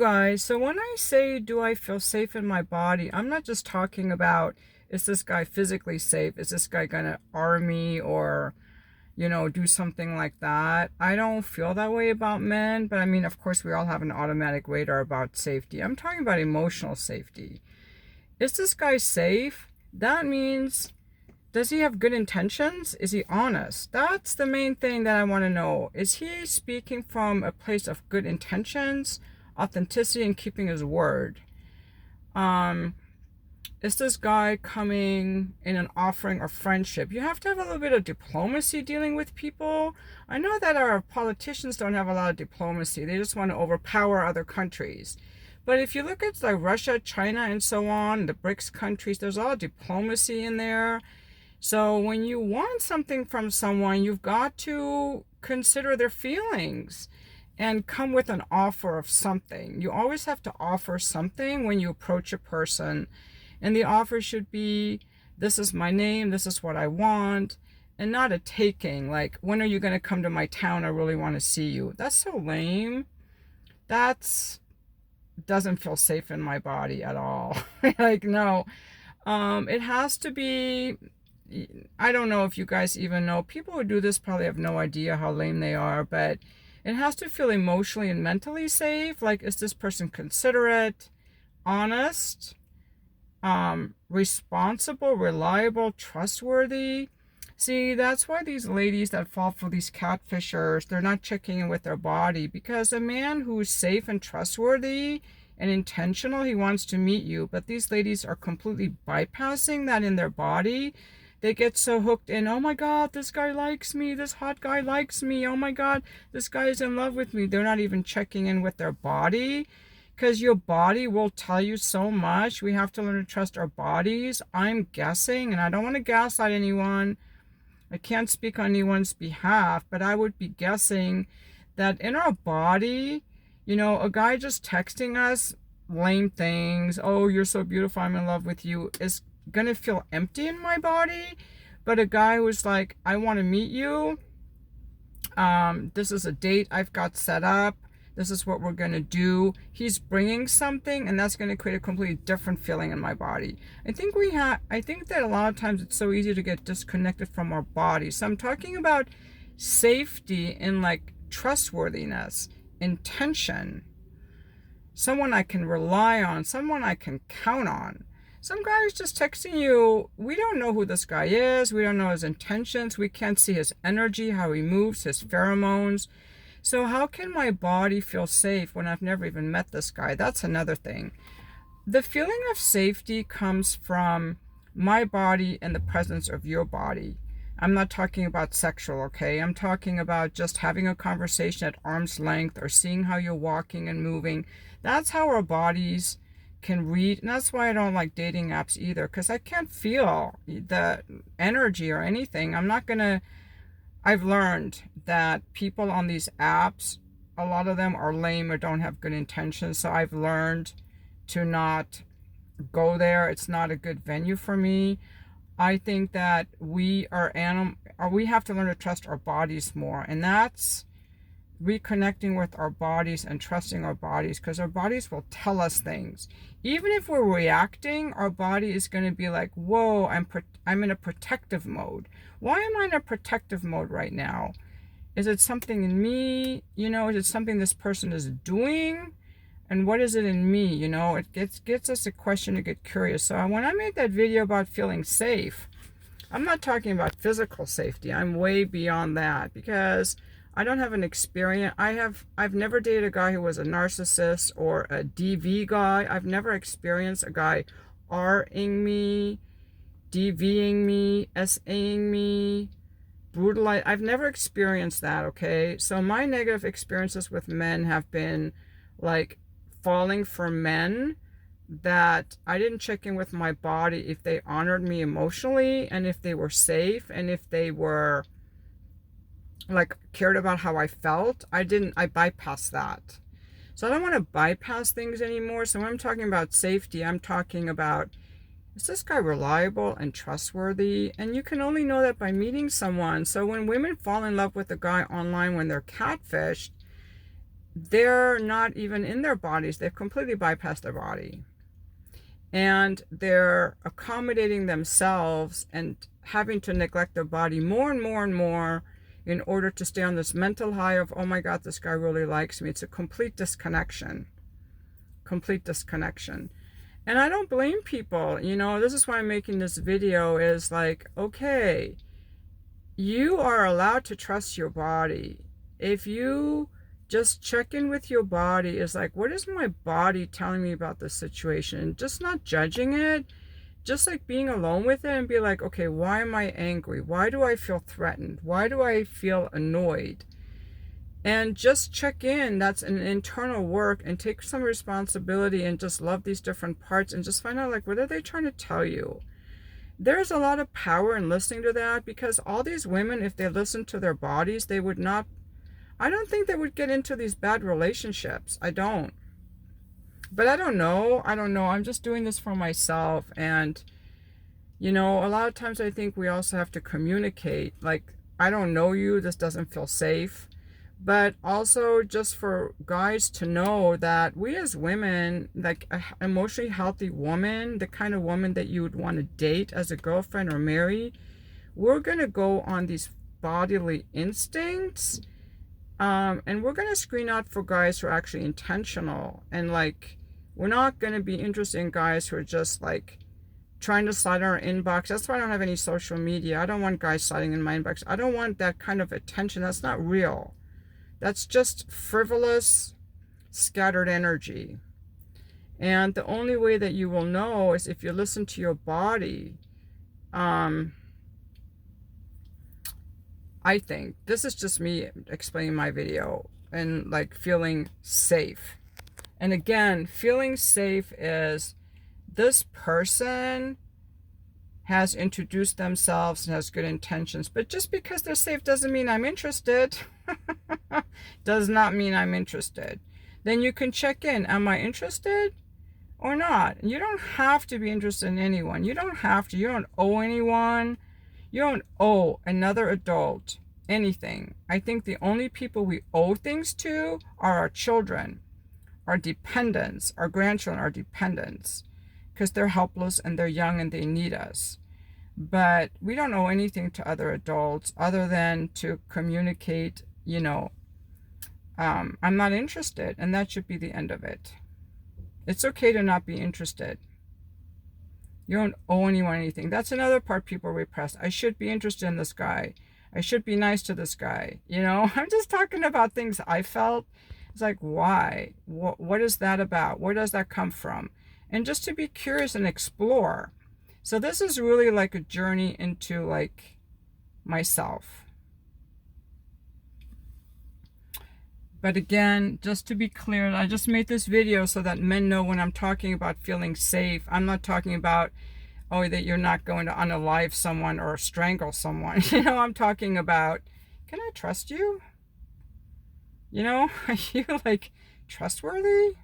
guys. So when I say, do I feel safe in my body, I'm not just talking about, is this guy physically safe? Is this guy gonna arm me or, do something like that? I don't feel that way about men, but I mean, of course, we all have an automatic radar about safety. I'm talking about emotional safety. Is this guy safe? That means, does he have good intentions? Is he honest? That's the main thing that I want to know. Is he speaking from a place of good intentions, authenticity, and keeping his word? Um, is this guy coming in an offering of friendship? You have to have a little bit of diplomacy dealing with people. I know that our politicians don't have a lot of diplomacy. They just want to overpower other countries. But if you look at like Russia, China, and so on, the BRICS countries, there's a lot of diplomacy in there. So when you want something from someone, you've got to consider their feelings and come with an offer of something. You always have to offer something when you approach a person. And the offer should be, this is my name, this is what I want, and not a taking. Like, when are you going to come to my town? I really want to see you. That's so lame. That's doesn't feel safe in my body at all. Like, no. It has to be, I don't know if you guys even know. People who do this probably have no idea how lame they are, but it has to feel emotionally and mentally safe. Like, is this person considerate, honest, responsible, reliable, trustworthy? See, that's why these ladies that fall for these catfishers, they're not checking in with their body, because a man who's safe and trustworthy and intentional, he wants to meet you. But these ladies are completely bypassing that in their body. They get so hooked in, oh my God, this guy likes me. This hot guy likes me. Oh my God, this guy is in love with me. They're not even checking in with their body, because your body will tell you so much. We have to learn to trust our bodies. I'm guessing, and I don't want to gaslight anyone. I can't speak on anyone's behalf, but I would be guessing that in our body, a guy just texting us lame things, oh, you're so beautiful, I'm in love with you, is going to feel empty in my body. But a guy who's like, I want to meet you, this is a date I've got set up, this is what we're going to do, he's bringing something, and that's going to create a completely different feeling in my body. I think that a lot of times it's so easy to get disconnected from our body. So I'm talking about safety in like trustworthiness, intention, someone I can rely on, someone I can count on. Some guy's just texting you, we don't know who this guy is, we don't know his intentions, we can't see his energy, how he moves, his pheromones. So how can my body feel safe when I've never even met this guy? That's another thing. The feeling of safety comes from my body and the presence of your body. I'm not talking about sexual, okay? I'm talking about just having a conversation at arm's length or seeing how you're walking and moving. That's how our bodies can read. And that's why I don't like dating apps either, because I can't feel the energy or anything. I've learned that people on these apps, a lot of them are lame or don't have good intentions. So I've learned to not go there. It's not a good venue for me. I think that we have to learn to trust our bodies more. And that's reconnecting with our bodies and trusting our bodies, because our bodies will tell us things. Even if we're reacting, our body is going to be like, whoa, I'm in a protective mode. Why am I in a protective mode right now? Is it something in me? Is it something this person is doing? And what is it in me? It gets us a question to get curious. So when I made that video about feeling safe, I'm not talking about physical safety. I'm way beyond that, because I don't have an experience. I've never dated a guy who was a narcissist or a DV guy. I've never experienced a guy R-ing me, DVing me, SAing me, brutalizing. I've never experienced that, okay? So my negative experiences with men have been like falling for men that I didn't check in with my body if they honored me emotionally, and if they were safe, and if they were like cared about how I felt. I bypassed that. So I don't want to bypass things anymore. So when I'm talking about safety, I'm talking about, is this guy reliable and trustworthy? And you can only know that by meeting someone. So when women fall in love with a guy online when they're catfished, they're not even in their bodies. They've completely bypassed their body. And they're accommodating themselves and having to neglect their body more and more and more in order to stay on this mental high of, oh my God, this guy really likes me. It's a complete disconnection. Complete disconnection. And I don't blame people. You know, this is why I'm making this video, is like, okay, you are allowed to trust your body. If you just check in with your body, is like, what is my body telling me about this situation? Just not judging it, just like being alone with it and be like, okay, why am I angry? Why do I feel threatened? Why do I feel annoyed? And just check in. That's an internal work, and take some responsibility and just love these different parts and just find out, like, what are they trying to tell you? There's a lot of power in listening to that, because all these women, if they listened to their bodies, they would not, I don't think they would get into these bad relationships. I don't. But I don't know. I'm just doing this for myself. And, you know, a lot of times I think we also have to communicate. Like, I don't know you. This doesn't feel safe. But also just for guys to know that we as women, like an emotionally healthy woman, the kind of woman that you would want to date as a girlfriend or marry, we're going to go on these bodily instincts. And we're going to screen out for guys who are actually intentional. And like, we're not going to be interested in guys who are just like trying to slide in our inbox. That's why I don't have any social media. I don't want guys sliding in my inbox. I don't want that kind of attention. That's not real. That's just frivolous, scattered energy. And the only way that you will know is if you listen to your body. I think this is just me explaining my video and like feeling safe. And again, feeling safe is this person has introduced themselves and has good intentions. But just because they're safe doesn't mean I'm interested. Does not mean I'm interested. Then you can check in. Am I interested or not? You don't have to be interested in anyone. You don't have to. You don't owe anyone. You don't owe another adult anything. I think the only people we owe things to are our children, our dependents, our grandchildren, our dependents, because they're helpless and they're young and they need us. But we don't owe anything to other adults other than to communicate, you know, I'm not interested, and that should be the end of it. It's okay to not be interested. You don't owe anyone anything. That's another part people repress. I should be interested in this guy. I should be nice to this guy. You know, I'm just talking about things I felt. It's like, why? What is that about? Where does that come from? And just to be curious and explore. So this is really like a journey into like myself. But again, just to be clear, I just made this video so that men know when I'm talking about feeling safe, I'm not talking about, oh, that you're not going to unalive someone or strangle someone. You know, I'm talking about, can I trust you? You know, are you like trustworthy?